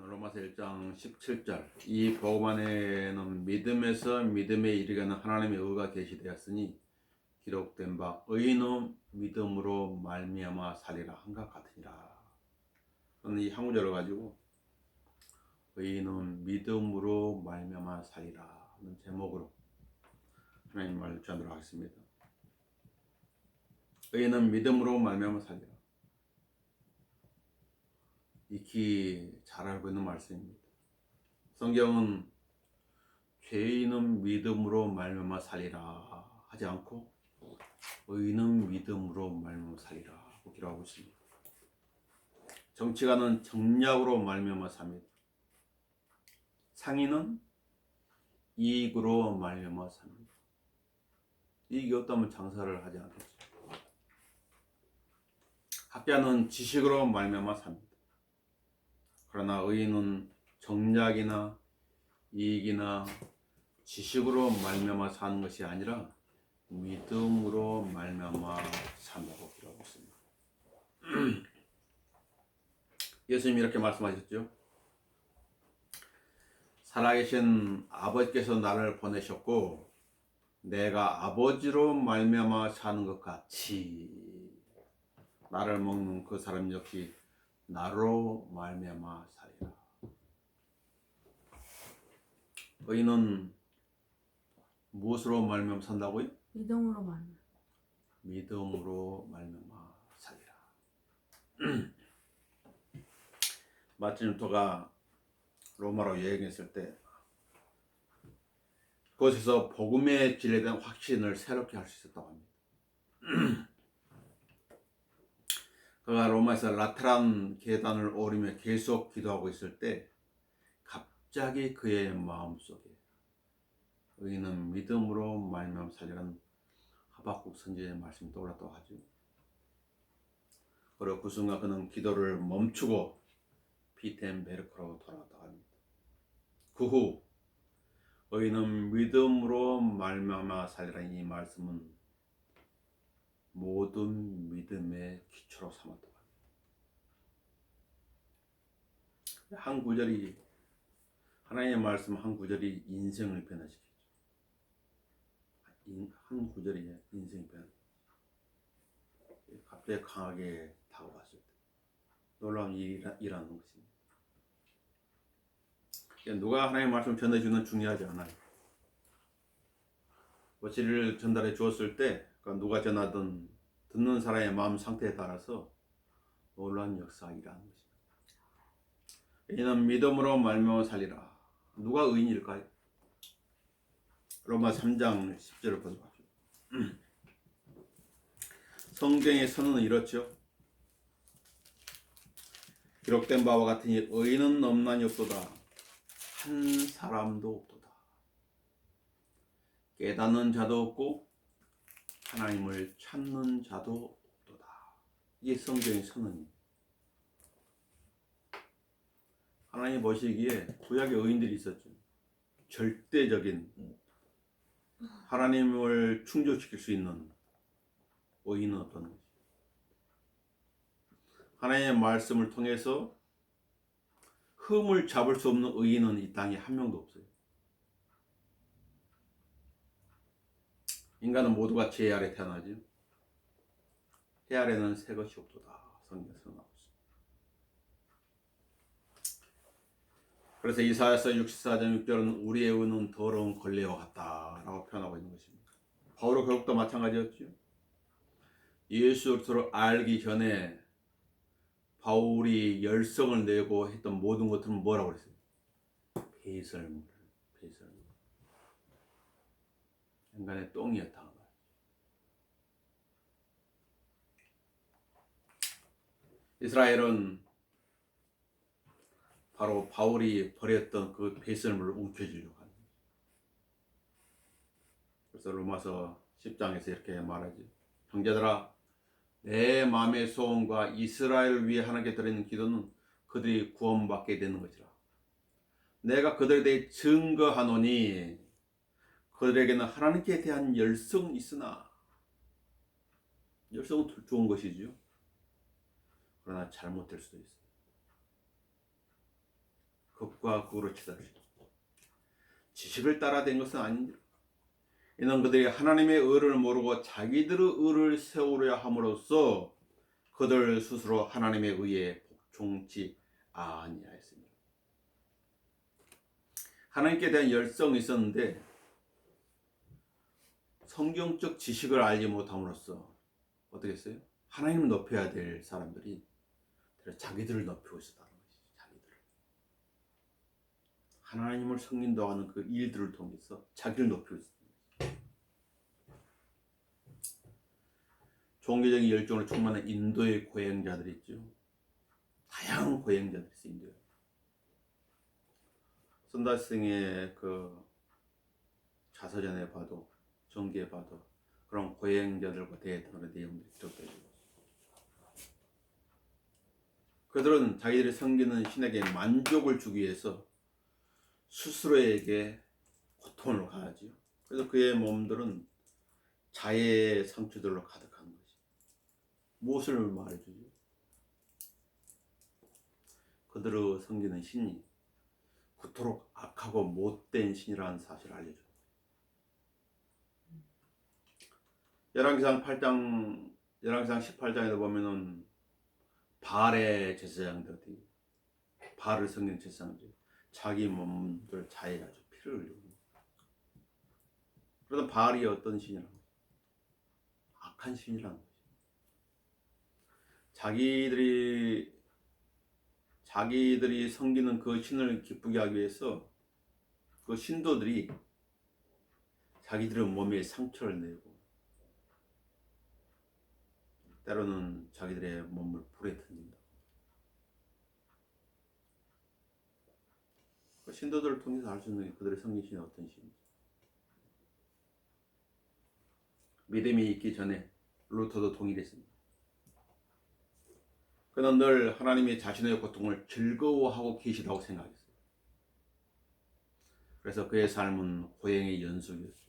로마서 1장 17절 이 복음 안에는 믿음에서 믿음에 이르게는 하나님의 의가 계시되었으니 기록된 바 의인은 믿음으로 말미암아 살리라 한것 같으니라. 저는 이 한 구절을 가지고 의인은 믿음으로 말미암아 살리라 하는 제목으로 하나님 말을 전하도록 하겠습니다. 의인은 믿음으로 말미암아 살리라. 익히 잘 알고 있는 말씀입니다. 성경은 죄인은 믿음으로 말미암아 살리라 하지 않고 의인은 믿음으로 말미암아 살리라 하고 기록하고 있습니다. 정치가는 정략으로 말미암아 삽니다. 상인은 이익으로 말미암아 삽니다. 이익이 없다면 장사를 하지 않겠죠. 학자는 지식으로 말미암아 삽니다. 그러나 의인은 정략이나 이익이나 지식으로 말미암아 사는 것이 아니라 믿음으로 말미암아 산다고 기록하고 있습니다. 예수님이 이렇게 말씀하셨죠. 살아계신 아버지께서 나를 보내셨고 내가 아버지로 말미암아 사는 것 같이 나를 먹는 그 사람 역시 나로 말미암아 살리라. 의인은 무엇으로 말미암아 산다고요? 믿음으로 말미암아. 믿음으로 말미암아 살리라. 마틴 루터가 로마로 여행했을 때 그곳에서 복음의 진리에 대한 확신을 새롭게 할 수 있었다고 합니다. 그가 로마에서 라테란 계단을 오르며 계속 기도하고 있을 때 갑자기 그의 마음속에 의인은 믿음으로 말미암아 살리라는 하박국 선지자의 말씀이 떠올랐다고 하죠. 그리고 그 순간 그는 기도를 멈추고 비텐베르크로 돌아왔다고 합니다. 그 후 의인은 믿음으로 말미암아 살리라는 이 말씀은 모든 믿음의 기초로 삼았다고 합니다. 한 구절이 하나님의 말씀 한 구절이 인생을 변화시키죠. 한 구절이 인생을 변화시키죠. 갑자기 강하게 다가왔을 때 놀라운 일이라는 것입니다. 누가 하나님의 말씀을 전해주는 중요하지 않아요. 진리를 전달해 주었을 때 누가 전하든 듣는 사람의 마음 상태에 따라서 놀라운 역사가 일어나는 것입니다. 이는 믿음으로 말미암아 살리라. 누가 의인일까요? 로마 3장 10절을 보도록 하죠. 성경의 선언은 이렇죠. 기록된 바와 같으니 의인은 없나니 없도다. 한 사람도 없도다. 깨닫는 자도 없고 하나님을 찾는 자도 없도다. 이게 성경의 선언입니다. 하나님 보시기에 구약의 의인들이 있었죠. 절대적인 하나님을 충족시킬 수 있는 의인은 어떤 것이죠? 하나님의 말씀을 통해서 흠을 잡을 수 없는 의인은 이 땅에 한 명도 없어요. 인간은 모두가 죄 아래 태어나죠. 해 아래는 새 것이 없도다. 성경에서 나오고 있습니다. 그래서 이사야서 64장 6절은 우리의 의는 더러운 걸레와 같다라고 표현하고 있는 것입니다. 바울의 교육도 마찬가지였죠. 예수 그리스도를 알기 전에 바울이 열성을 내고 했던 모든 것들은 뭐라고 그랬어요? 배설물. 인간의 똥이었다. 이스라엘은 바로 바울이 버렸던 그 배설물을 움켜쥐려고 합니다. 그래서 로마서 10장에서 이렇게 말하죠. 형제들아, 내 마음의 소원과 이스라엘을 위해 하나님께 드리는 기도는 그들이 구원받게 되는 것이라. 내가 그들에 대해 증거하노니 그들에게는 하나님께 대한 열성이 있으나 열성은 좋은 것이죠. 그러나 잘못될 수도 있어요. 극과 극으로 치달으시고 지식을 따라 된 것은 아닌지라. 이는 그들이 하나님의 의를 모르고 자기들의 의를 세우려 함으로써 그들 스스로 하나님의 의에 복종치 아니하였습니다. 하나님께 대한 열성이 있었는데 성경적 지식을 알지 못함으로써 어떻게 했어요? 하나님을 높여야 될 사람들이 자기들을 높이고 있었다는 것이죠. 자기들을. 하나님을 섬긴다고 하는 그 일들을 통해서 자기를 높이고 있었다. 종교적인 열정으로 충만한 인도의 고행자들이 있죠. 다양한 고행자들이 있어요. 인도에. 선다스승의 그 자서전에 봐도 정기에 봐도 그런 고행자들과 대했던 내용들이 기록되어 있습니다. 그들은 자기들이 섬기는 신에게 만족을 주기 위해서 스스로에게 고통을 가하지요. 그래서 그의 몸들은 자해의 상처들로 가득한 것이. 무엇을 말해주죠? 그들의 섬기는 신이 그토록 악하고 못된 신이라는 사실을 알려줍니다. 열왕기상 18장에도 보면은 바알의 제사장들이 바알을 섬기는 제사장들이 자기 몸들 자해가지고 피를 흘리고 그러다 바알이 어떤 신이라는 거죠? 악한 신이라는 거죠. 자기들이 섬기는 그 신을 기쁘게 하기 위해서 그 신도들이 자기들의 몸에 상처를 내고 때로는 자기들의 몸을 불에 던진다. 그 신도들을 통해서 알 수 있는 게 그들의 섬긴 신이 어떤 신인지. 믿음이 있기 전에 루터도 동일했습니다. 그는 늘 하나님이 자신의 고통을 즐거워하고 계시다고 생각했어요. 그래서 그의 삶은 고행의 연속이었어요.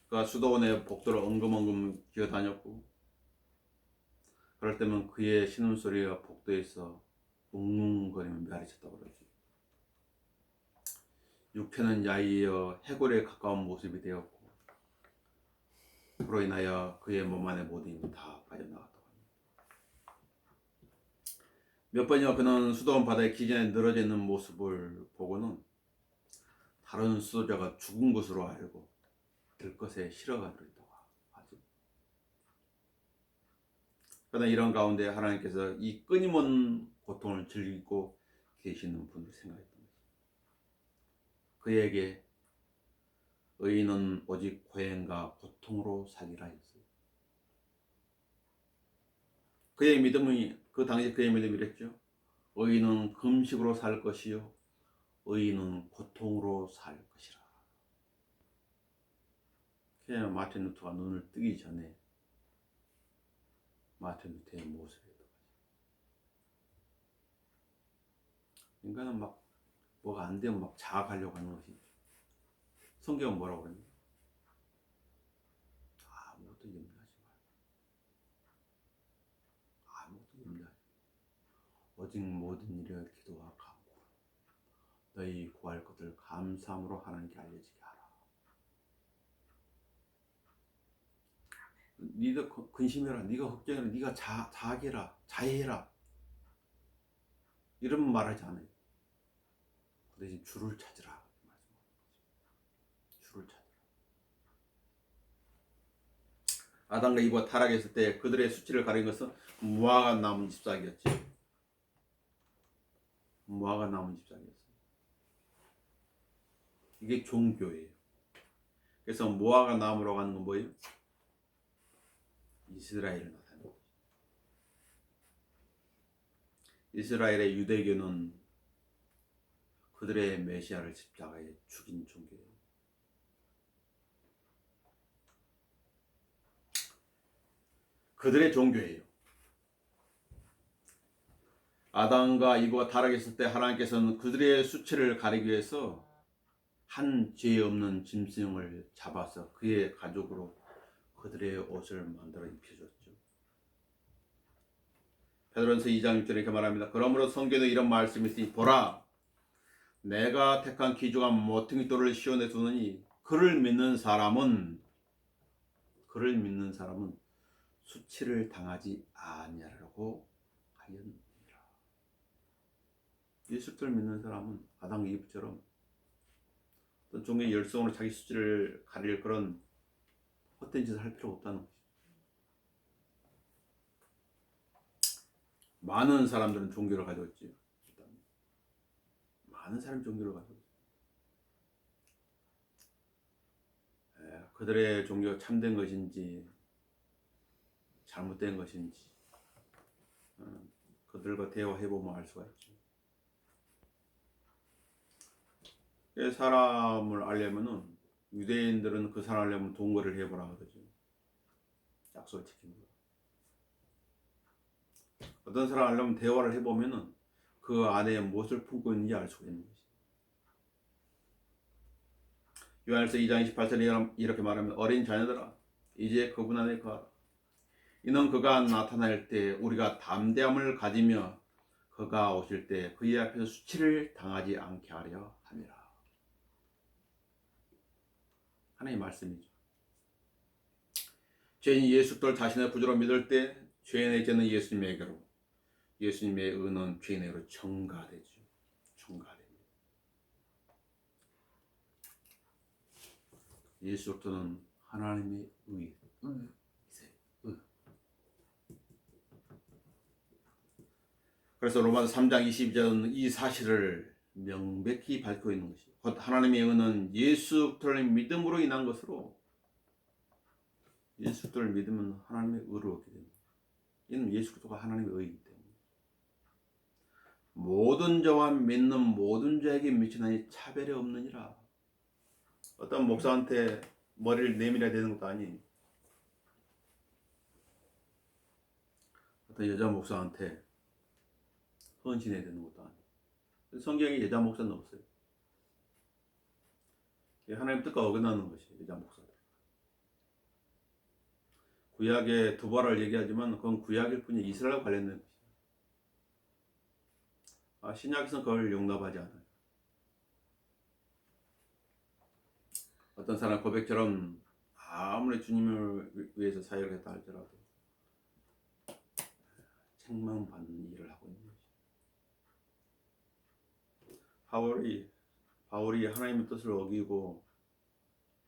그가 수도원의 복도를 엉금엉금 기어다녔고 그럴 때면 그의 신음소리가 복도에서 웅웅거리며 메아리쳤다고 그러죠. 육체는 야이어 해골에 가까운 모습이 되었고 그로 인하여 그의 몸 안에 모든 힘이 다 빠져나갔다고 합니다. 몇 번이나 그는 수도원 바다의 기진에 늘어져 있는 모습을 보고는 다른 수도자가 죽은 것으로 알고 들것에 실어가 들었다고 하죠. 그러나 이런 가운데 하나님께서 이 끊임없는 고통을 즐기고 계시는 분을 생각했던 거죠. 그에게 의인은 오직 고행과 고통으로 살리라 했어요. 그의 믿음이 그 당시 그의 믿음이 이랬죠. 의인은 금식으로 살 것이요 의인은 고통으로 살 것이라. 그냥 마틴 루터가 눈을 뜨기 전에 마틴 루터의 모습이었던 거죠. 인간은 막 뭐가 안 되면 막 자학하려고 하는 것이죠. 성경은 뭐라고 그러냐? 아무것도 염려하지 마. 아무것도 염려하지 마. 오직 모든 일에 기도와 간구, 너희 구할 것을 감사함으로 하나님께 알려지게 하라. 니도 근심해라, 니가 걱정해라, 니가 자학해라, 자해해라. 이런 말하지 않아요. 그 대신 주를 찾으라. 주를 찾으라. 아담과 이브가 타락했을 때 그들의 수치를 가린 것은 무화과 나무 잎사귀였지. 무화과 나무 잎사귀였어요. 이게 종교예요. 그래서 무화과 나무라고 하는 건 뭐예요? 이스라엘을 나타내는 거죠. 이스라엘의 유대교는 그들의 메시아를 십자가에 죽인 종교예요. 그들의 종교예요. 아담과 이브가 타락했을 때 하나님께서는 그들의 수치를 가리기 위해서 한 죄 없는 짐승을 잡아서 그의 가죽으로 그들의 옷을 만들어 입혀줬죠. 베드로전서 2장 6절에 이렇게 말합니다. 그러므로 성경에 이런 말씀이 있으니 보라 내가 택한 기중한 모퉁이 돌을 시온에 두느니 그를 믿는 사람은 수치를 당하지 아니하리라고 하였느니라. 예수를 믿는 사람은 아담 이브처럼 어떤 종의 열성으로 자기 수치를 가릴 그런 헛된 짓을 할 필요가 없다는 것이죠. 많은 사람들은 종교를 가지고 있지. 많은 사람이 종교를 가지고 있어요. 그들의 종교가 참된 것인지 잘못된 것인지 그들과 대화해보면 알 수가 있죠. 사람을 알려면은 유대인들은 그 사람을 알려면 동거를 해보라 하거든요. 약속을 지키는 거. 어떤 사람을 알려면 대화를 해보면은 그 안에 무엇을 품고 있는지 알 수가 있는 것이죠. 요한일서 2장 28절에 이렇게 말하면 어린 자녀들아 이제 그분 안에 거하라. 이는 그가 나타날 때 우리가 담대함을 가지며 그가 오실 때 그의 앞에서 수치를 당하지 않게 하려 함이라. 하나님의 말씀이죠. 죄인이 예수를 자신의 구주로 믿을 때 죄인의 죄는 예수님에게로, 예수님의 의는 죄인에게로 전가되죠. 전가됩니다. 예수 그리스도는 하나님의 의. 그래서 로마서 3장 22절은 이 사실을 명백히 밝히고 있는 것이죠. 곧 하나님의 의는 예수 그리스도를 믿음으로 인한 것으로, 예수 그리스도를 믿으면 하나님의 의를 얻게 됩니다. 이는 예수 그리스도가 하나님의 의이기 때문에 모든 자와 믿는 모든 자에게 미치나니 차별이 없느니라. 어떤 목사한테 머리를 내밀어야 되는 것도 아니, 어떤 여자 목사한테 헌신해야 되는 것도 아니. 성경에 여자 목사는 없어요. 하나님 뜻과 어긋나는 것이 여자 목사들. 구약의 두바를 얘기하지만 그건 구약일 뿐이 이스라엘과 관련된 것이에요. 신약에서는 그걸 용납하지 않아요. 어떤 사람 고백처럼 아무리 주님을 위해서 사역을 했다 할지라도 책망받는 일을 하고 있는 것이죠. 바울이 하나님의 뜻을 어기고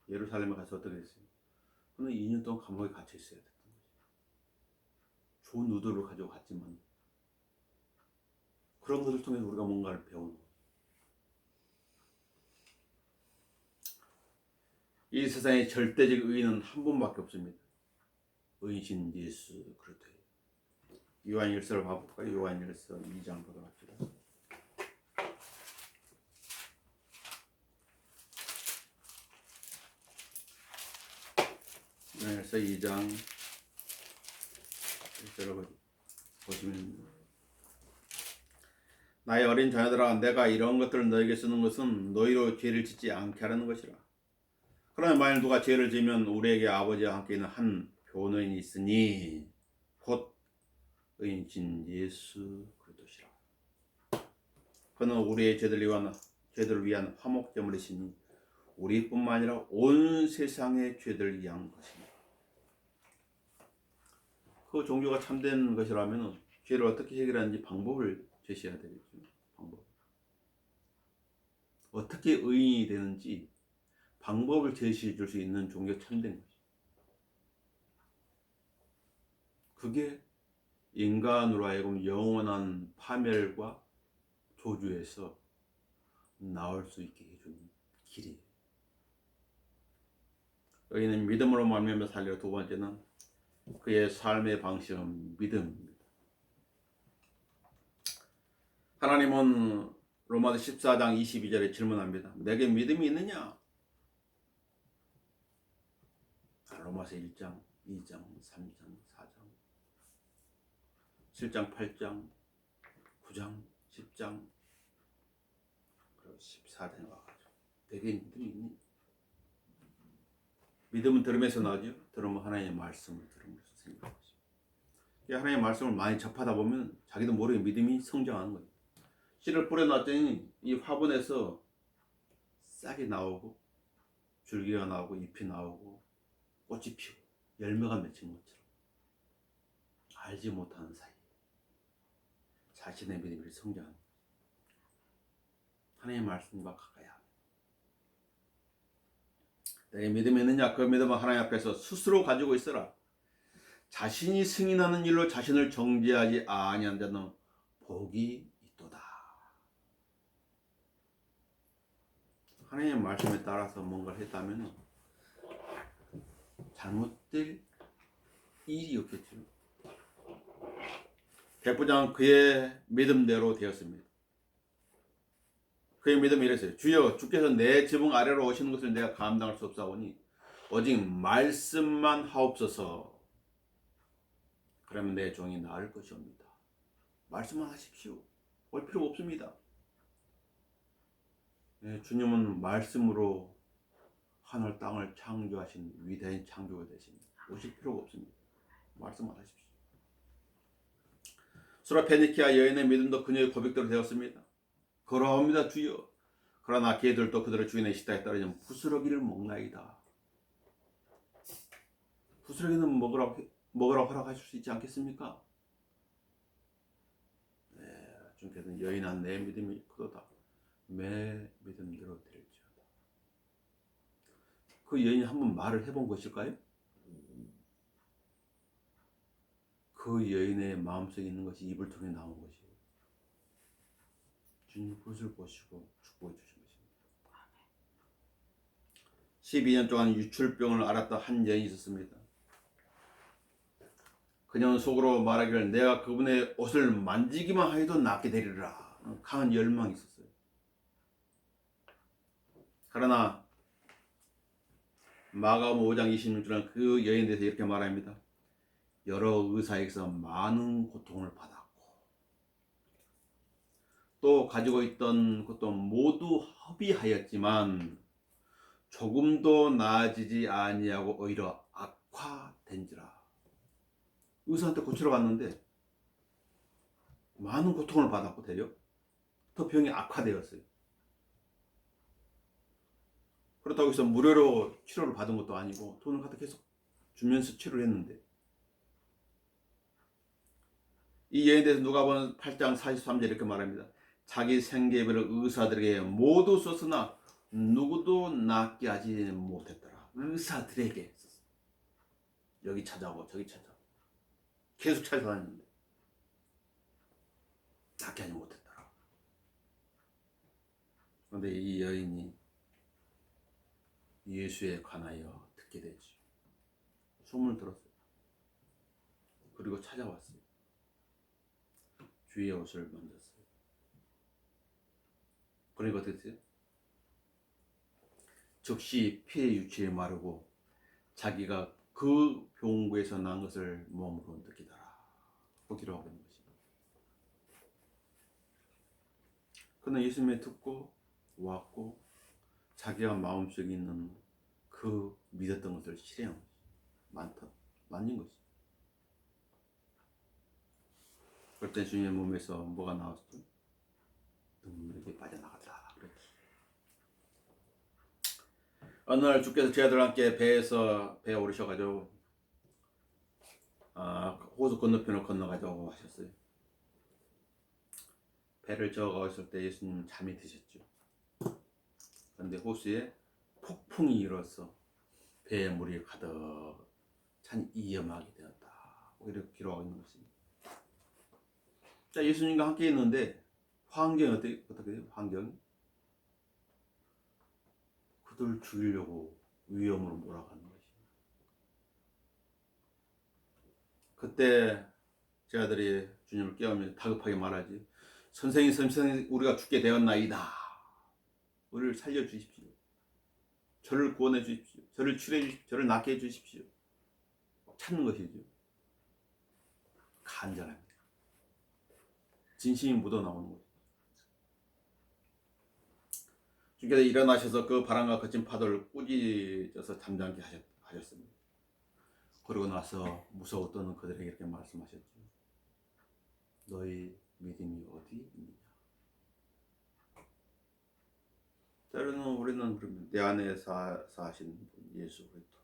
예루살렘에 가서 어떻게 했어요? 그는 2년 동안 감옥에 갇혀 있어야 됐던 거죠. 좋은 의도를 가지고 갔지만 그런 것을 통해서 우리가 뭔가를 배우는 거죠. 이 세상에 절대적 의인은 한 분밖에 없습니다. 의신 예수 그리스도예요. 요한일서를 봐볼까요? 요한일서 2장 보도록 합시다. 요한일서 2장 1절을 보시면 나의 어린 자녀들아 내가 이런 것들을 너에게 쓰는 것은 너희로 죄를 짓지 않게 하라는 것이라. 그러나 만일 누가 죄를 지면 우리에게 아버지와 함께 있는 한 교훈이 있으니 곧 의인신 예수 그리스도시라. 그는 우리의 죄들을 위한 화목제물이시니 우리뿐만 아니라 온 세상의 죄들을 위한 것입니다. 그 종교가 참된 것이라면 죄를 어떻게 해결하는지 방법을 제시해야 되겠죠. 방법. 어떻게 의인이 되는지 방법을 제시해 줄 수 있는 종교가 참된 것이죠. 그게 인간으로 하여금 영원한 파멸과 저주에서 나올 수 있게 해주는 길이에요. 의인은 믿음으로 말미암아 살리라. 두 번째는 그의 삶의 방식은 믿음입니다. 하나님은 로마서 14장 22절에 질문합니다. 내게 믿음이 있느냐? 로마서 1장, 2장, 3장, 4장, 7장, 8장, 9장, 10장, 그리고 14장에 와가지고 내게 믿음이 있니? 믿음은 들음에서 나죠. 들으면 하나님의 말씀을 들음으로써 생기는 것입니다. 하나님의 말씀을 많이 접하다 보면 자기도 모르게 믿음이 성장하는 거예요. 씨를 뿌려놨더니 이 화분에서 싹이 나오고 줄기가 나오고 잎이 나오고 꽃이 피고 열매가 맺힌 것처럼 알지 못하는 사이에 자신의 믿음이 성장하는 거예요. 하나님의 말씀과 가까이 합니다. 내 믿음이 있느냐? 그 믿음은 하나님 앞에서 스스로 가지고 있어라. 자신이 승인하는 일로 자신을 정죄하지 아니한 자는 복이 있도다. 하나님의 말씀에 따라서 뭔가를 했다면 잘못될 일이 없겠죠. 백부장은 그의 믿음대로 되었습니다. 그의 믿음이 이랬어요. 주여, 주께서 내 지붕 아래로 오시는 것을 내가 감당할 수 없사오니 오직 말씀만 하옵소서. 그러면 내 종이 나을 것이옵니다. 말씀만 하십시오. 올 필요 없습니다. 네, 주님은 말씀으로 하늘 땅을 창조하신 위대한 창조가 되십니다. 오실 필요가 없습니다. 말씀만 하십시오. 수라페니키아 여인의 믿음도 그녀의 고백대로 되었습니다. 걸어옵니다 주여. 그러나 개들도 그들의 주인의 식탁에 떨어지면 부스러기를 먹나이다. 부스러기는 먹으라고 허락하실 수 있지 않겠습니까? 네, 주께서는 여인아 내 믿음이 크도다. 내 믿음대로 될지어다. 그 여인이 한번 말을 해본 것일까요? 그 여인의 마음속에 있는 것이 입을 통해 나온 것이에요. 주님 그것을 보시고 축복해 주신 것입니다. 12년 동안 유출병을 앓았던 한 여인이 있었습니다. 그녀는 속으로 말하기를 내가 그분의 옷을 만지기만 해도 낫게 되리라. 강한 열망이 있었어요. 그러나 마가복음 5장 26절은 그 여인에 대해서 이렇게 말합니다. 여러 의사에게서 많은 고통을 받았고 또 가지고 있던 것도 모두 허비하였지만 조금도 나아지지 아니하고 오히려 악화된지라. 의사한테 고치러 갔는데 많은 고통을 받았고 되려 더 병이 악화되었어요. 그렇다고 해서 무료로 치료를 받은 것도 아니고 돈을 갖다 계속 주면서 치료를 했는데 이 여인에 대해서 누가복음 8장 43절 이렇게 말합니다. 자기 생계비를 의사들에게 모두 썼으나 누구도 낫게 하지 못했더라. 의사들에게 썼어요. 여기 찾아오고 저기 찾아오고 계속 찾아다녔는데 낫게 하지 못했더라. 그런데 이 여인이 예수에 관하여 듣게 되죠. 소문을 들었어요. 그리고 찾아왔어요. 주의 옷을 만졌어요. 그러니까 어떻게 됐어요? 즉시 피의 유치에 마르고 자기가 그 병고에서 난 것을 몸으로 느끼더라. 보기로 하고 있는 것입니다. 그는 예수님의 듣고 왔고 자기가 마음속에 있는 그 믿었던 것을 실행한 것이 만진 것이. 그럴 때 주님의 몸에서 뭐가 나왔어? 눈물이 빠져나갔다. 그랬지. 어느 날 주께서 제 아들과 함께 배에 오르셔가지고 호수 건너편을 건너가자고 하셨어요. 배를 저어가고 있을 때 예수님 잠이 드셨죠. 그런데 호수에 폭풍이 일어서 배에 물이 가득 찬 이염하게 되었다. 이렇게 기록하고 있는 것입니다. 자, 예수님과 함께 있는데 환경이 어떻게 돼요? 환경이 그들 죽이려고 위험으로 몰아가는 것입니다. 그때 제 아들이 주님을 깨우며 다급하게 말하지. 선생님, 우리가 죽게 되었나이다. 우리를 살려주십시오. 저를 구원해 주십시오. 저를 치료해 주십시오. 저를 낫게 해 주십시오. 찾는 것이죠. 간절합니다. 진심이 묻어나오는 거죠. 주께서 일어나셔서 그 바람과 거친 파도를 꾸짖어서 잠잠케 하셨습니다. 그러고 나서 무서워 떠는 그들에게 이렇게 말씀하셨죠. 너희 믿음이 어디 있느냐. 때로는 우리는 그러면 내 안에 사시는 분 예수 그리스도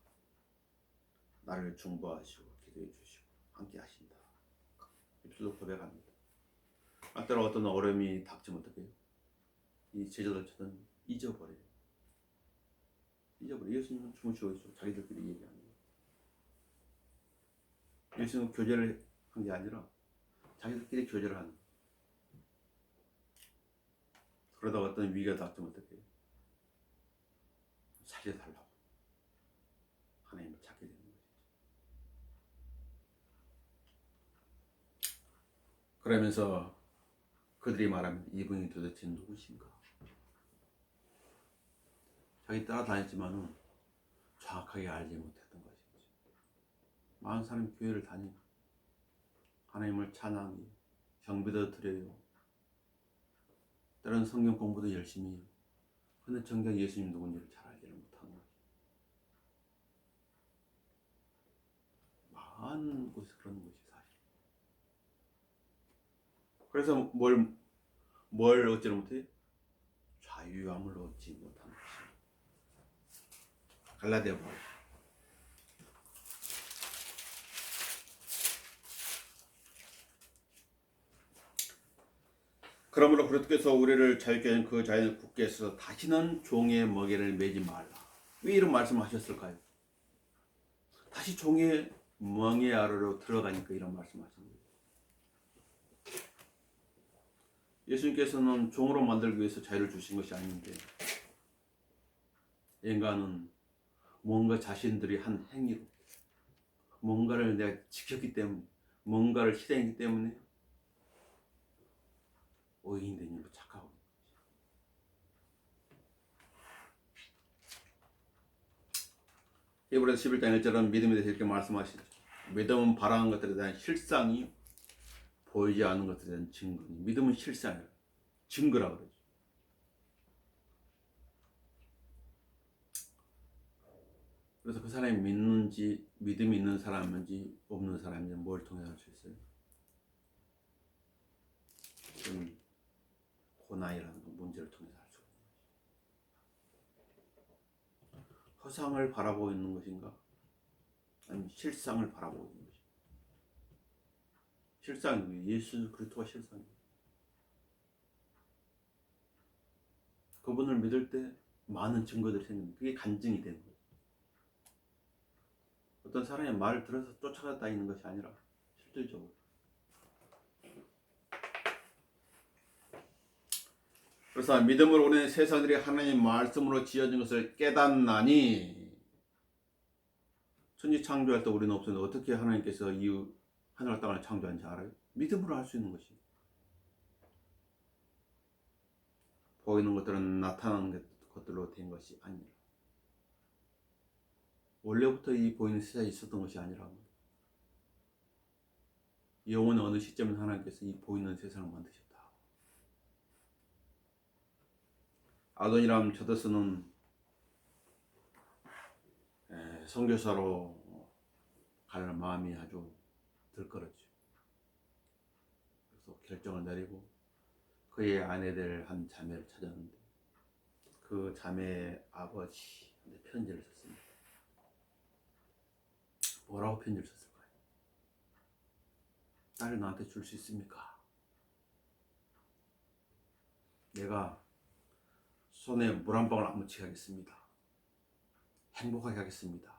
나를 중보하시고 기도해 주시고 함께 하신다. 입술로 고백합니다. 때로 어떤 어려움이 닥치면 어떻게 해요? 이 제자들처럼 잊어버려요. 예수님은 주무시고 있어. 자기들끼리 얘기하는 거예요. 예수님은 교제를 한 게 아니라 자기들끼리 교제를 하는 거예요. 그러다가 어떤 위기가 닥치면 어떻게 해요? 살려달라고 하나님을 찾게 되는 거죠. 그러면서 그들이 말하면 이분이 도대체 누구신가? 자기 따라다녔지만은 정확하게 알지 못했던 것이죠. 많은 사람이 교회를 다니고 하나님을 찬양해요. 경배도 드려요. 때로는 성경 공부도 열심히 해요. 그런데 정작 예수님 누군지를 잘 알지를 못하는 거죠. 많은 곳에서 그런 것이 사실. 그래서 뭘 얻지를 못해요? 자유함을 얻지 못하는 것입니다. 갈라디아서 그러므로 그리스도께서 우리를 자유케 하신 그 자연을 굳게 해서 다시는 종의 멍에를 매지 말라. 왜 이런 말씀하셨을까요? 다시 종의 멍에 아래로 들어가니까 이런 말씀하신 거예요. 예수님께서는 종으로 만들기 위해서 자유를 주신 것이 아닌데 인간은 뭔가 자신들이 한 행위로 뭔가를 내가 지켰기 때문에 뭔가를 실행했기 때문에 오인되니 착하고 히브리서 11장 1절은 믿음에 대해서 이렇게 말씀하시죠. 믿음은 바라는 것들에 대한 실상이 보이지 않는 것들에 대한 증거니. 믿음은 실상이라 증거라 그러죠. 그래서 그 사람이 믿는지 믿음이 있는 사람인지 없는 사람인지 뭘 통해 알 수 있어요? 그건 고난이라는 문제를 통해서 알 수 있는 것이죠. 허상을 바라보고 있는 것인가? 아니면 실상을 바라보고 있는 것인가? 실상이 예수 그리스도가 실상이에요. 그분을 믿을 때 많은 증거들이 생깁니다. 그게 간증이 되는 거예요. 어떤 사람의 말을 들어서 쫓아다니는 것이 아니라 실질적으로. 그래서 믿음으로 우리는 세상들이 하나님 말씀으로 지어진 것을 깨닫나니. 천지 창조할 때 우리는 없었는데 어떻게 하나님께서 이 하늘 땅을 창조한지 알아요? 믿음으로 할 수 있는 것이. 보이는 것들은 나타나는 것들로 된 것이 아니라 원래부터 이 보이는 세상에 있었던 것이 아니라 영원의 어느 시점에 하나님께서 이 보이는 세상을 만드셨다. 아도니람 저더스는 선교사로 갈 마음이 아주 들끓었죠. 그래서 결정을 내리고 그의 아내 될 한 자매를 찾았는데 그 자매의 아버지한테 편지를 썼습니다. 뭐라고 편지를 썼을까요? 딸을 나한테 줄 수 있습니까? 내가 손에 물 한 방울 안 묻히게 하겠습니다. 행복하게 하겠습니다.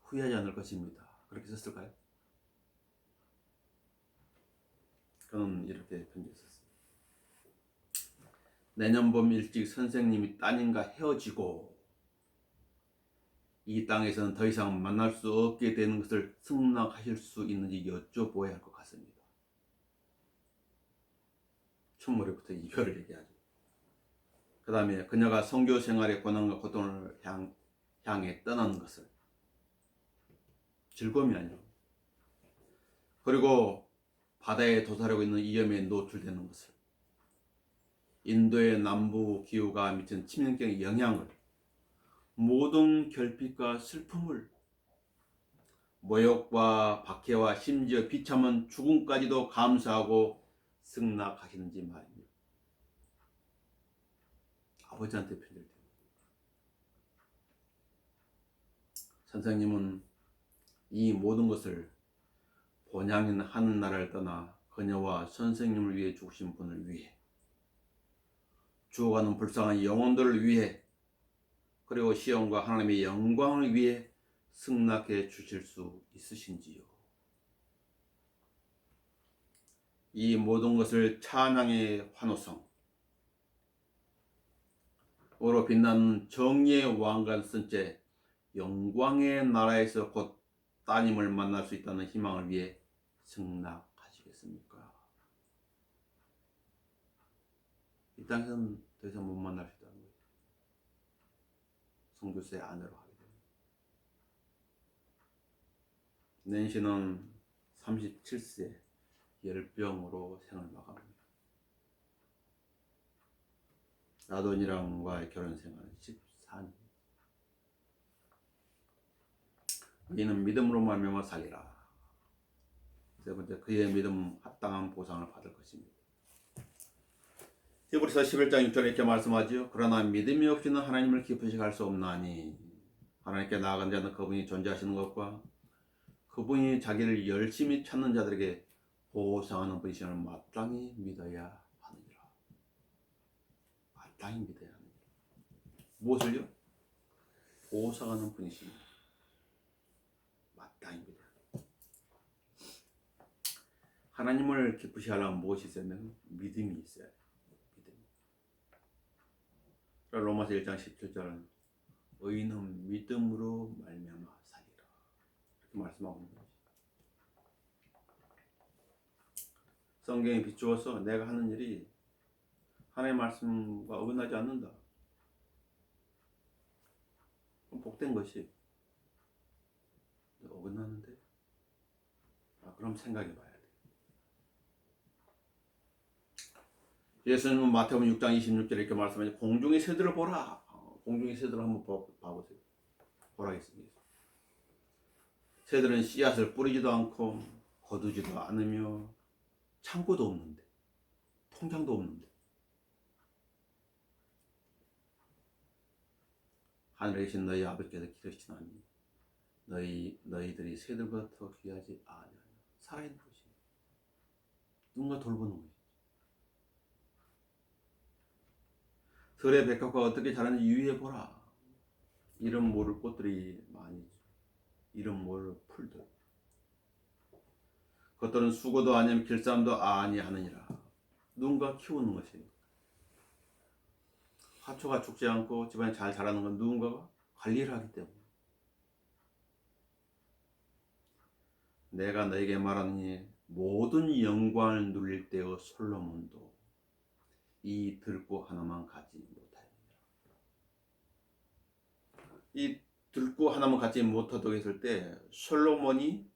후회하지 않을 것입니다. 그렇게 썼을까요? 그는 이렇게 편지를 썼습니다. 내년 봄 일찍 선생님이 따님과 헤어지고 이 땅에서는 더 이상 만날 수 없게 되는 것을 승낙하실 수 있는지 여쭤보아야 할 것 같습니다. 첫머리부터 이별을 얘기하죠. 그 다음에 그녀가 선교 생활의 고난과 고통을 향해 떠나는 것을 즐거움이 아니라 그리고 바다에 도사리고 있는 위험에 노출되는 것을 인도의 남부 기후가 미친 치명적인 영향을 모든 결핍과 슬픔을 모욕과 박해와 심지어 비참한 죽음까지도 감수하고 승낙하시는지 말입니다. 아버지한테 편들대요. 선생님은 이 모든 것을 본향인 하늘나라를 떠나 그녀와 선생님을 위해 죽으신 분을 위해, 죽어가는 불쌍한 영혼들을 위해, 그리고 시온과 하나님의 영광을 위해 승낙해 주실 수 있으신지요? 이 모든 것을 찬양의 환호성, 으로 빛나는 정의의 왕관 쓴 채 영광의 나라에서 곧 따님을 만날 수 있다는 희망을 위해 승낙하시겠습니까? 이 땅에서는 더 이상 못 만날 수 있다는 거예요. 성교사의 아내로 하게 됩니다. 낸시는 37세 열병으로 생을 마감합니다. 아돈이랑과의 결혼 생활은 14년. 이는 믿음으로 말미암아 살리라. 세 번째, 그의 믿음 합당한 보상을 받을 것입니다. 히브리서 11장 6절에 이렇게 말씀하지요. 그러나 믿음이 없이는 하나님을 기쁘시게 할 수 없나니 하나님께 나아간 자는 그분이 존재하시는 것과 그분이 자기를 열심히 찾는 자들에게 보상하는 분이심을 마땅히 믿어야 하느니라. 마땅히 믿어야 하느니라. 무엇을요? 보상하는 분이십니다. 마땅히 믿어야 합니다. 하나님을 기쁘시게 하려면 무엇이 있어야 되냐면 믿음이 있어야 돼요. 믿음. 로마서 1장 17절은 의인은 믿음으로 말미암아 살리라. 이렇게 말씀하고 있는 거죠. 성경에 비추어서 내가 하는 일이 하나님의 말씀과 어긋나지 않는다. 그럼 복된 것이 어긋나는데? 그럼 생각해 봐야 돼. 예수님은 마태복음 6장 26절에 이렇게 말씀하죠. 공중의 새들을 보라. 공중의 새들을 한번 봐보세요. 보라겠습니다. 새들은 씨앗을 뿌리지도 않고 거두지도 않으며 창고도 없는데, 통장도 없는데, 하늘에 계신 너희 아버지께서 기르시나니 너희들이 새들보다 더 귀하지 아니하냐. 살아있는 것이 누군가 돌보는 것이. 들의 백합과 어떻게 자라는지 유의해 보라. 이름 모를 꽃들이 많이 있죠. 이름 모를 풀들. 그것들은 수고도 아니면 길쌈도 아니하느니라. 누군가 키우는 것이에요. 화초가 죽지 않고 집안이 잘 자라는 건 누군가가 관리를 하기 때문에. 내가 너에게 말하니 모든 영광을 누릴 때의 솔로몬도 이 들고 하나만 갖지 못하였느니라. 이 들고 하나만 갖지 못하다고 했을 때 솔로몬의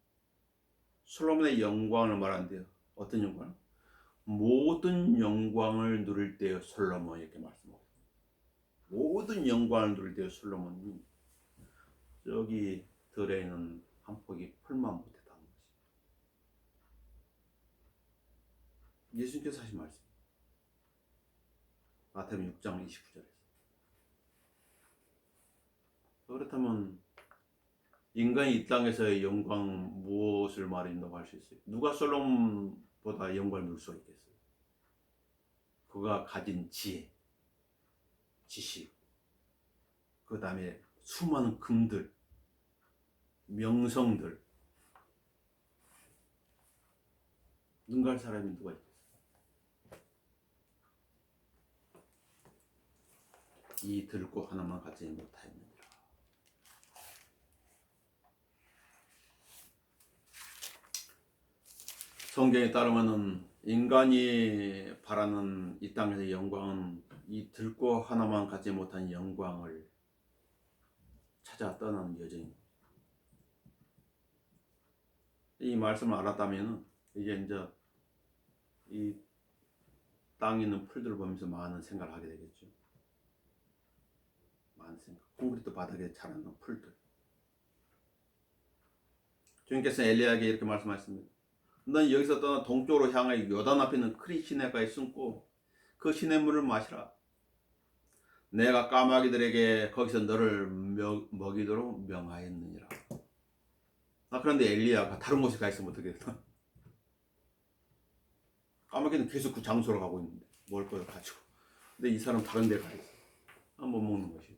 영광을 말한대요. 어떤 영광? 모든 영광을 누릴 때의 솔로몬, 이렇게 말씀하고 있습니다. 모든 영광을 누릴 때의 솔로몬이 저기 들에 있는 한 포기 풀만 못했다는 것이 예수님께서 하신 말씀. 마태복음 6장 29절에서. 그렇다면 인간이 이 땅에서의 영광 무엇을 말한다고 할 수 있어요? 누가 솔로몬보다 영광을 누릴 수 있겠어요? 그가 가진 지혜, 지식, 그 다음에 수많은 금들, 명성들, 능가할 사람이 누가 있겠어요? 이 들고 하나만 갖지 못하였느니라. 성경에 따르면은 인간이 바라는 이 땅에서의 영광은 이 들고 하나만 갖지 못한 영광을 찾아 떠나는 여정입니다. 이 말씀을 알았다면 이제 이 땅에 있는 풀들을 보면서 많은 생각을 하게 되겠죠. 많은 생각. 콘크리트 바닥에 자라는 풀들. 주님께서 엘리야에게 이렇게 말씀하셨습니다. 넌 여기서 떠나 동쪽으로 향하여 요단 앞에 있는 크리 시내가에 숨고 그 시냇물을 마시라. 내가 까마귀들에게 거기서 너를 먹이도록 명하였느니라. 그런데 엘리야가 다른 곳에 가 있으면 어떻겠어? 까마귀는 계속 그 장소로 가고 있는데 먹을 걸 가지고. 근데 이 사람 다른 데 가 있어. 못 먹는 것이죠.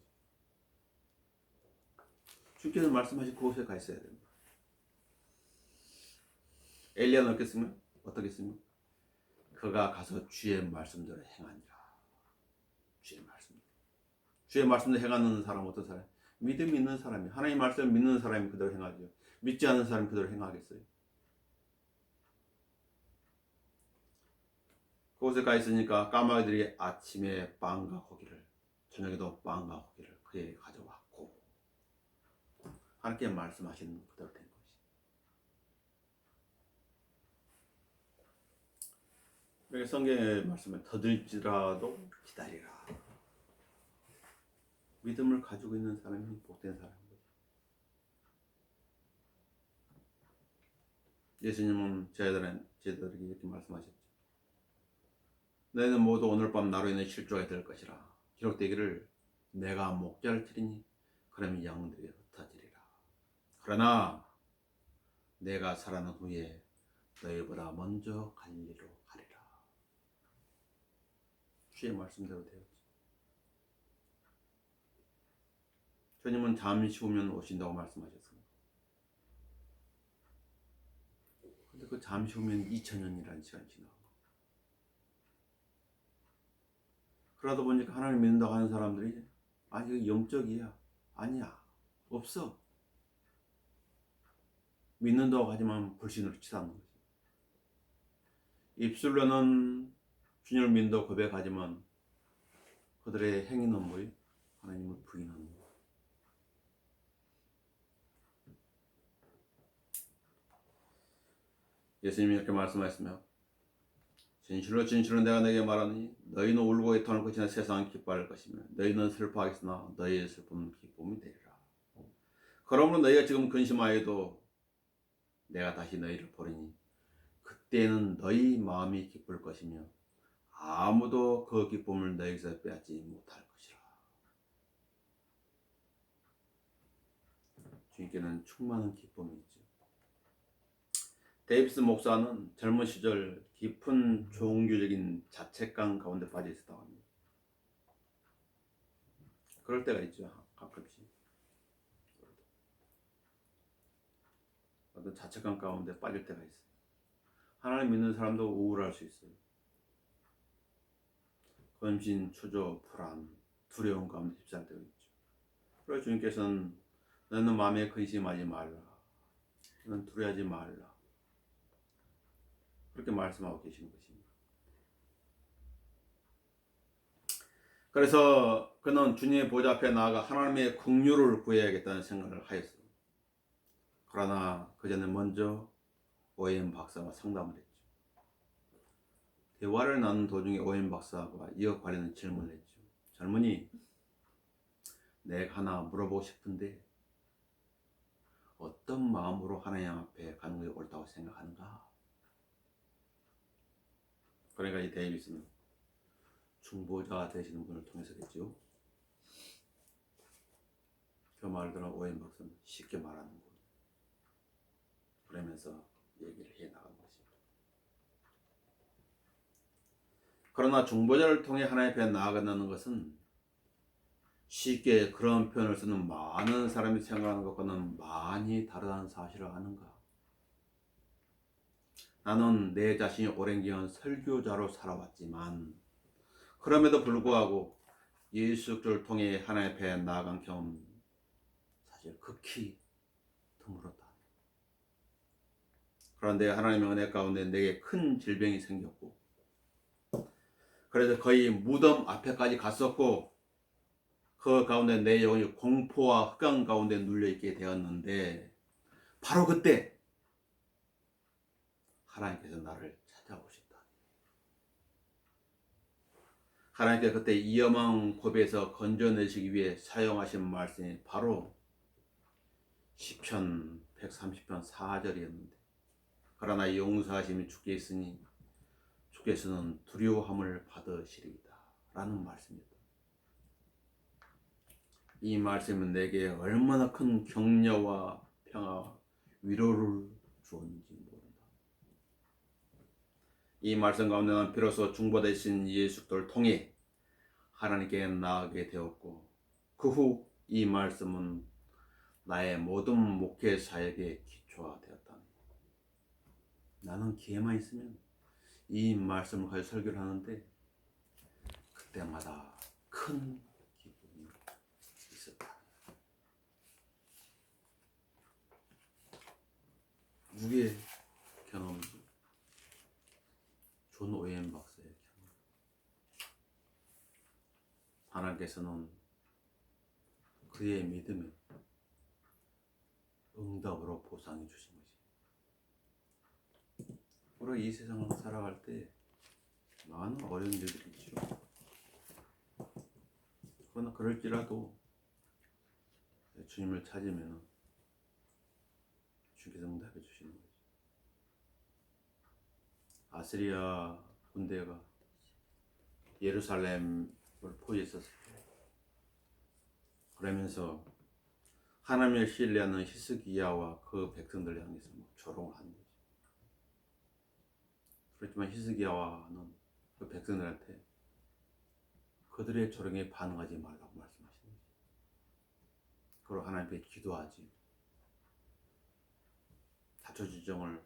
주께서 말씀하신 그곳에 가 있어야 된다. 엘리야는 어떻겠습니까? 그가 가서 주의 말씀대로 행하니라. 주의 말씀. 주의 말씀대로 행하는 사람은 어떤 사람? 믿음 있는 사람이, 하나님 말씀을 믿는 사람이 그대로 행하죠. 믿지 않는 사람이 그대로 행하겠어요? 그곳에 가 있으니까 까마귀들이 아침에 빵과 고기를, 저녁에도 빵과 고기를 그에게 가져왔고, 하나님께 말씀하시는 그대로 된 것이. 그러니까 성경의 말씀에 더딜지라도 기다리라. 믿음을 가지고 있는 사람이 복된 사람입니다. 예수님은 제자들에게 이렇게 말씀하셨죠. 너희는 모두 오늘 밤 나로 인해 실족하게 될 것이라. 기록되기를 내가 목자를 치리니 그러면 양들이 흩어지리라. 그러나 내가 살아난 후에 너희보다 먼저 갈리로 가리라. 주의 말씀대로 되었지. 주님은 잠시 후면 오신다고 말씀하셨습니다. 근데 그 잠시 후면 2000년이라는 시간이 지나고, 그러다 보니까 하나님 믿는다고 하는 사람들이 이거 영적이야. 아니야. 없어. 믿는다고 하지만 불신으로 치닫는 거지. 입술로는 주님을 믿는다고 고백하지만 그들의 행위는 뭐예요? 하나님을 부인하는 거예요. 예수님이 이렇게 말씀하셨으며, 진실로 진실로 내가 너에게 말하니 너희는 울고 애통할 것이나 세상은 기뻐할 것이며 너희는 슬퍼하겠으나 너희의 슬픔은 기쁨이 되리라. 그러므로 너희가 지금 근심하여도 내가 다시 너희를 보리니 그때는 너희 마음이 기쁠 것이며 아무도 그 기쁨을 너희에게서 빼앗지 못할 것이라. 주님께는 충만한 기쁨이 있죠. 데이비스 목사는 젊은 시절 깊은 종교적인 자책감 가운데 빠져 있었다고 합니다. 그럴 때가 있죠. 가끔씩. 어떤 자책감 가운데 빠질 때가 있어요. 하나님 믿는 사람도 우울할 수 있어요. 근심, 초조, 불안, 두려움 가운데 휩싸일 때가 있죠. 그래서 주님께서는 너는 마음에 근심하지 말라. 너는 두려워하지 말라. 그렇게 말씀하고 계시는 것입니다. 그래서 그는 주님의 보좌 앞에 나아가 하나님의 긍휼을 구해야겠다는 생각을 하였어요. 그러나 그 전에 먼저 오웬 박사와 상담을 했죠. 대화를 나눈 도중에 오웬 박사가 이어 관련된 질문을 했죠. 젊은이, 내가 하나 물어보고 싶은데 어떤 마음으로 하나님 앞에 가는 것이 옳다고 생각하는가? 그러니까 이 데이비스는 중보자 되시는 분을 통해서겠죠. 그 말을 들어 오웬 박사는 쉽게 말하는군. 그러면서 얘기를 해 나간 것입니다. 그러나 중보자를 통해 하나님 앞에 나아간다는 것은 쉽게 그런 표현을 쓰는 많은 사람이 생각하는 것과는 많이 다르다는 사실을 아는가? 나는 내 자신이 오랜 기간 설교자로 살아왔지만 그럼에도 불구하고 예수 그리스도를 통해 하나님 앞에 나아간 경험은 사실 극히 드물었다. 그런데 하나님의 은혜 가운데 내게 큰 질병이 생겼고, 그래서 거의 무덤 앞에까지 갔었고, 그 가운데 내 영혼이 공포와 흑암 가운데 눌려있게 되었는데, 바로 그때 하나님께서 나를 찾아오셨다. 하나님께서 그때 위험한 고비에서 건져내시기 위해 사용하신 말씀이 바로 시편 130편 4절이었는데 그러나 용서하심이 주께 있으니 주께서는 두려워함을 받으시리이다 라는 말씀입니다. 이 말씀은 내게 얼마나 큰 격려와 평화와 위로를 주었는지 모른다. 이 말씀 가운데 는 비로소 중보되신 예수 그리스도를 통해 하나님께 나아가게 되었고 그 후 이 말씀은 나의 모든 목회 사역의 기초가 되었다. 나는 기회만 있으면 이 말씀을 가지고 설교를 하는데 그때마다 큰 기쁨이 있었다. 누구의 경험이지? 존 오웬 박사의 경험. 하나님께서는 그의 믿음에 응답으로 보상해 주신 것이. 우리가 이 세상을 살아갈 때 많은 어려운 일들이 있죠. 그러나 그럴지라도 주님을 찾으면 주께서 응답해 주시는 거죠. 아시리아 군대가 예루살렘을 포위했었을 때 그러면서 하나님을 신뢰하는 히스기야와 그 백성들 향해서 조롱을 하는 거죠. 그렇지만 히스기야와는 그 백성들한테 그들의 조롱에 반응하지 말라고 말씀하시는 거죠. 그리고 하나님께 기도하지. 자초지종을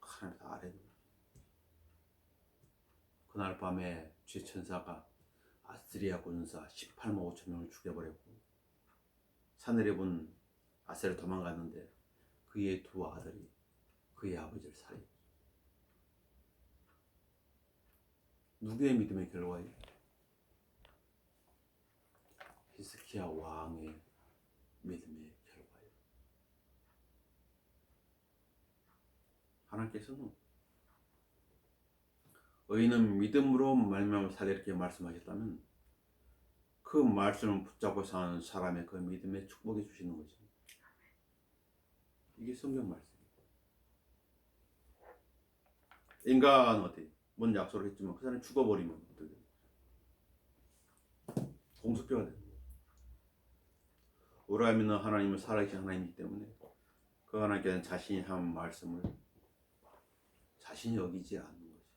하나님께 아뢰는 거죠. 그날 밤에 죄천사가 아스리아 군사 18만 5천 명을 죽여버렸고 사내립은 아세로 도망갔는데 그의 두 아들이 그의 아버지를 살해했죠. 누구의 믿음의 결과예요? 히스기야 왕의 믿음의 결과예요. 하나님께서는 의인은 믿음으로 말미암아 살리라 이렇게 말씀하셨다면 그 말씀을 붙잡고 사는 사람의 그 믿음에 축복해 주시는 거죠. 이게 성경 말씀입니다. 인간은 어때? 뭔 약속을 했지만 그 사람이 죽어버리면 어떻게 돼요? 공수표가 되는 거예요. 우리가 믿는 하나님은 살아계신 하나님이기 때문에 그 하나님께서는 자신이 한 말씀을 자신이 여기지 않는 거죠.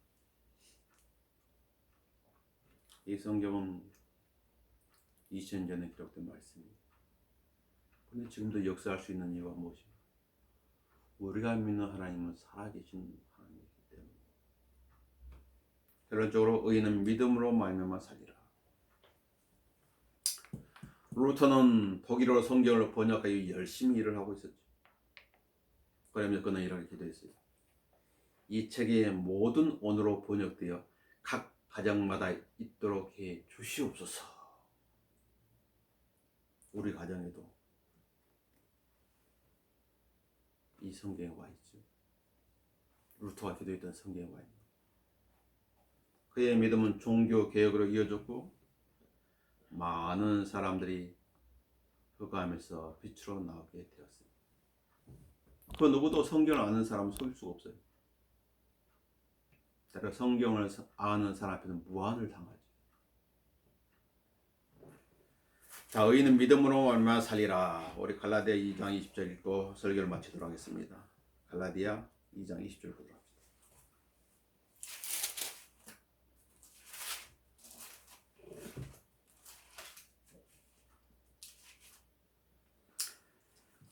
이 성경은 2000년 전에 기록된 말씀이에요. 그런데 지금도 역사할 수 있는 이유가 무엇입니까? 우리가 믿는 하나님은 살아계신 하나님이기 때문에. 결론적으로 의인은 믿음으로 말미암아 살리라. 루터는 독일어로 성경을 번역하기 열심히 일을 하고 있었죠. 그러면서 그는 이렇게 기도했어요. 이 책이 모든 언어로 번역되어 각 가정마다 있도록 해 주시옵소서. 우리 가정에도 이 성경에 와 있죠. 루터가 기도했던 성경에 와 있는. 그의 믿음은 종교 개혁으로 이어졌고 많은 사람들이 흑암에서 빛으로 나오게 되었습니다. 그 누구도 성경을 아는 사람은 속일 수가 없어요. 따라 성경을 아는 사람 앞에는 무한을 당하죠. 자, 의인은 믿음으로 말미암아 살리라. 우리 갈라디아 2장 20절 읽고 설교를 마치도록 하겠습니다. 갈라디아 2장 20절 보도록 합시다.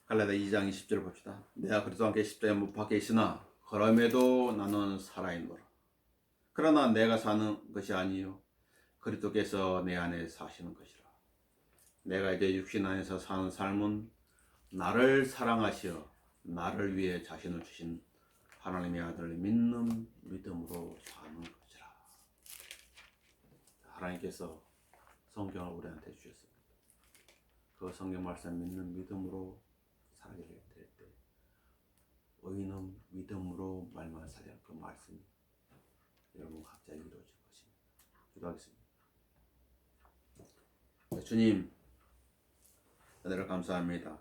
갈라디아 2장 20절 봅시다. 내가 그리스도와 함께 십자가에 못 박혀 있으나 그럼에도 나는 살아있노라. 그러나 내가 사는 것이 아니요 그리스도께서 내 안에 사시는 것이라. 내가 이제 육신 안에서 사는 삶은 나를 사랑하시어 나를 위해 자신을 주신 하나님의 아들을 믿는 믿음으로 사는 것이라. 하나님께서 성경을 우리한테 주셨습니다. 그 성경 말씀 믿는 믿음으로 살게 될 때 의인은 믿음으로 말만 살아야 그 말씀이 여러분 각자에게 이루어질 것입니다. 기도하겠습니다. 주님, 은혜를 감사합니다.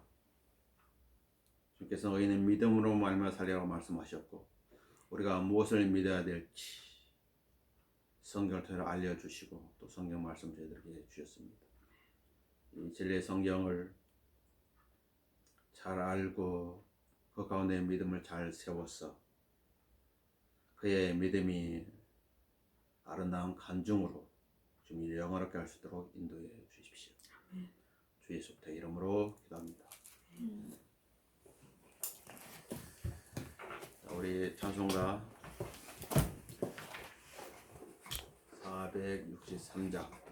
주께서 너희는 믿음으로 말미암아 살리라고 말씀하셨고 우리가 무엇을 믿어야 될지 성경을 통해 알려주시고 또 성경 말씀 저희들에게 주셨습니다. 이 진리의 성경을 잘 알고 그 가운데 믿음을 잘 세워서 그의 믿음이 아름다운 간증으로 주님을 영화롭게 할 수 있도록 인도해 주십시오. 주 예수부터 이름으로 기도합니다. 우리 찬송가 463장